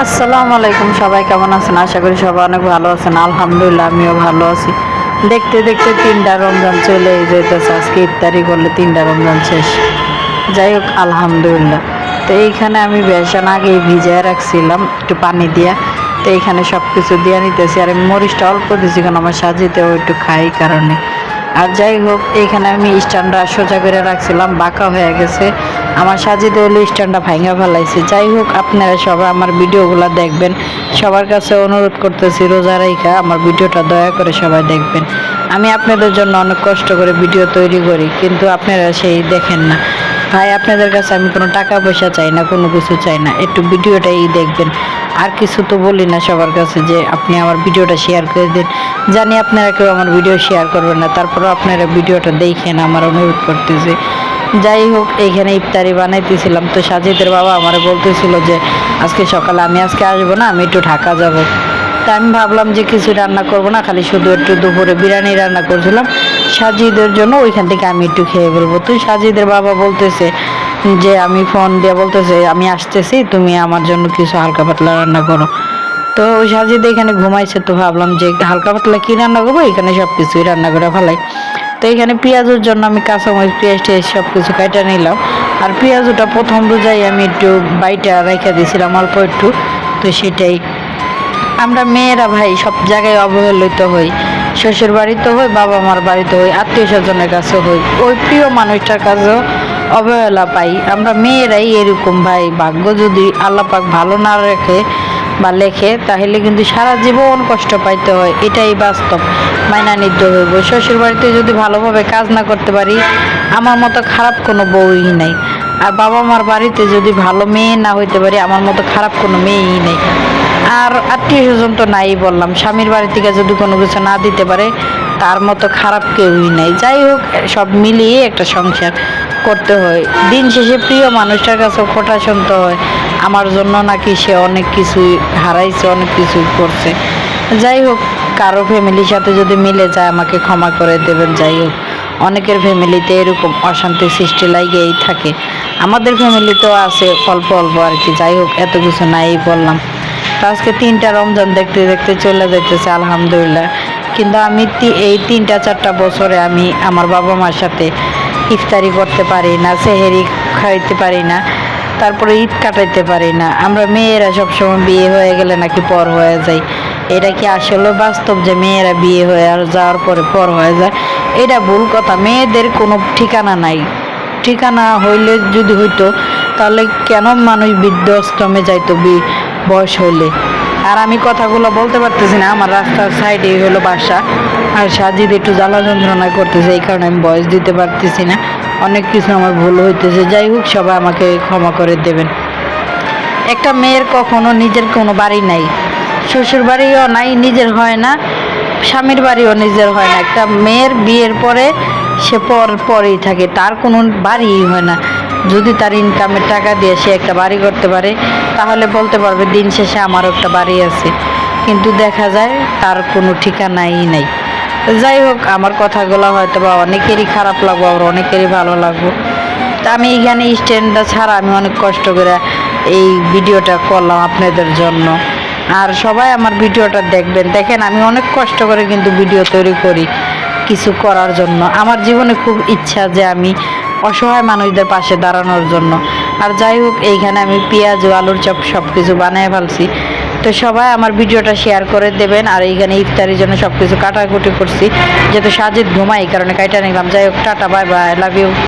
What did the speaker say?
আসসালামু আলাইকুম, সবাই কেমন আছেন? আশা করি সবাই অনেক ভালো আছেন। আলহামদুলিল্লাহ আমিও ভালো আছি। দেখতে দেখতে 3টা রমজান চলে যেতেছে। আজকে ইফতারি করলে 3টা রমজান শেষ। যাই হোক আলহামদুলিল্লাহ। তো এইখানে আমি বেসন আগেই ভিজিয়ে রাখছিলাম একটু পানি দিয়া। তো এইখানে সব কিছু দিয়ে নিতেছি। আর আমি মরিচটা অল্প দিয়েছি, কারণ আমার সাজিতেও একটু খাই কারণে। আর যাই হোক এইখানে আমি স্ট্যান্ডটা সোজা করে রাখছিলাম, বাঁকা হয়ে গেছে। আমার সাজিতে হলে স্ট্যান্ডটা ভাঙা ফেলাইছে। যাই হোক আপনারা সবাই আমার ভিডিওগুলো দেখবেন। সবার কাছে অনুরোধ করতেছি রোজা রাইখা আমার ভিডিওটা দয়া করে সবাই দেখবেন। আমি আপনাদের জন্য অনেক কষ্ট করে ভিডিও তৈরি করি, কিন্তু আপনারা সেই দেখেন না। ভাই আপনাদের কাছে আমি কোনো টাকা পয়সা চাই না, কোনো কিছু চাই না, একটু ভিডিওটাই দেখবেন। আর কিছু তো বলি না সবার কাছে যে আপনি আমার ভিডিওটা শেয়ার করে দিন। জানি আপনারা কেউ আমার ভিডিও শেয়ার করবেন না, তারপরেও আপনারা ভিডিওটা দেখেন, আমার অনুরোধ করতেছে। যাই হোক এইখানে ইফতারি বানাইতেছিলাম। তো সাজিদের বাবা আমার বলতেছিল যে আজকে সকালে আমি আজকে আসবো না, আমি একটু ঢাকা যাব। তা আমি ভাবলাম যে কিছু রান্না করব না, খালি শুধু একটু দুপুরে বিরিয়ানি রান্না করছিলাম সাজিদের জন্য, ওইখান থেকে আমি একটু খেয়ে বলবো। তো সাজিদের বাবা বলতেছে যে আমি ফোন দিয়ে বলতেছে আমি আসতেছি, তুমি আমার জন্য কিছু হালকা পাতলা রান্না করো। তো ওই সাজিদ এখানে ঘুমাইছে, তো ভাবলাম যে হালকা পাতলা কী রান্না করবো, এখানে সব কিছুই রান্না করে ফেলাই। তো এখানে পেঁয়াজের জন্য আমি কাঁচামরিচ পেঁয়াজ টেয়াজ সব কিছু কাটা নিলাম। আর পেঁয়াজটা প্রথম রোজাই আমি একটু বাইটা রেখে দিয়েছিলাম অল্প একটু। তো সেটাই আমরা মেয়েরা ভাই সব জায়গায় অবহেলিত হই, শ্বশুর বাড়িতে হই, বাবা মার বাড়িতে হই, আত্মীয় স্বজনের কাছে হই, ওই প্রিয় মানুষটার কাছেও অবহেলা পাই। আমরা মেয়েরাই এরকম ভাই, ভাগ্য যদি আল্লাহ পাক ভালো না রেখে বা লেখে তাহলে কিন্তু সারা জীবন কষ্ট পাইতে হয়, এটাই বাস্তব, মাইনা নিতে হইব। শ্বশুর বাড়িতে যদি ভালোভাবে কাজ না করতে পারি, আমার মতো খারাপ কোনো বউই নাই। আর বাবা মার বাড়িতে যদি ভালো মেয়ে না হইতে পারি, আমার মতো খারাপ কোনো মেয়েই নেই। আর আত্মীয় স্বজন তো নাই বললাম, স্বামীর বাড়ি থেকে যদি কোনো কিছু না দিতে পারে, তার মতো খারাপ কেউই নাই। যাই হোক সব মিলিয়ে একটা সংসার করতে হয়। দিন শেষে প্রিয় মানুষটার কাছে খোঁটা শুনতে হয় আমার জন্য নাকি সে অনেক কিছুই হারাইছে, অনেক কিছুই করছে। যাই হোক কারো ফ্যামিলির সাথে যদি মিলে যায় আমাকে ক্ষমা করে দেবেন। যাই হোক অনেকের ফ্যামিলিতে এরকম অশান্তি সৃষ্টি লাগেই থাকে, আমাদের ফ্যামিলিতেও আছে অল্প অল্প আর কি। যাই হোক এত কিছু নাই বললাম। তো আজকে 3টা রমজান দেখতে দেখতে চলে যাইতেছে আলহামদুলিল্লাহ। কিন্তু আমি এই 3-4টা বছরে আমি আমার বাবা মার সাথে ইফতারি করতে পারি না, সেহেরি খাইতে পারি না, তারপরে ঈদ কাটাইতে পারি না। আমরা মেয়েরা সবসময় বিয়ে হয়ে গেলে নাকি পর হয়ে যায়। এটা কি আসলে বাস্তব যে মেয়েরা বিয়ে হয়ে যাওয়ার পরে পর হয়ে যায়? এটা ভুল কথা। মেয়েদের কোনো ঠিকানা নাই। ঠিকানা হইলে যদি হইতো তাহলে কেন মানুষ বৃদ্ধাশ্রমে যাইতো বয়স হইলে? আর আমি কথাগুলো বলতে পারতেছি না, আমার রাস্তার সাইডে হলো বাসা। আর সাজিদ একটু জ্বালা যন্ত্রণা করতেছে, এই কারণে আমি ভয়েস দিতে পারতেছি না। অনেক কিছু আমার ভুল হইতেছে। যাই হোক সবাই আমাকে ক্ষমা করে দেবেন। একটা মেয়ের কখনো নিজের কোনো বাড়ি নাই, শ্বশুর বাড়িও নাই, নিজের হয় না, স্বামীর বাড়িও নিজের হয় না। একটা মেয়ের বিয়ের পরে সে পরেই থাকে, তার কোনো বাড়িই হয় না। যদি তার ইনকামের টাকা দিয়ে সে একটা বাড়ি করতে পারে, তাহলে বলতে পারবে দিন শেষে আমারও একটা বাড়ি আছে। কিন্তু দেখা যায় তার কোনো ঠিকানাই নাই। যাই হোক আমার কথাগুলো হয়তো বা অনেকেরই খারাপ লাগবো, আবার অনেকেরই ভালো লাগবো। তা আমি এইখানে স্ট্যান্ডটা ছাড়া আমি অনেক কষ্ট করে এই ভিডিওটা করলাম আপনাদের জন্য। আর সবাই আমার ভিডিওটা দেখবেন। দেখেন আমি অনেক কষ্ট করে কিন্তু ভিডিও তৈরি করি কিছু করার জন্য। আমার জীবনে খুব ইচ্ছা যে আমি অসহায় মানুষদের পাশে দাঁড়ানোর জন্য। আর যাই হোক এইখানে আমি পেঁয়াজ ও আলুর চপ সব কিছু বানিয়ে ফেলছি। তো সবাই আমার ভিডিওটা শেয়ার করে দেবেন। আর এইখানে ইফতারির জন্য সব কিছু কাটাকুটি করছি, যেহেতু সাজিদ ঘুমাই এই কারণে কাইটা নিলাম। যাই হোক tata, bye bye, love you.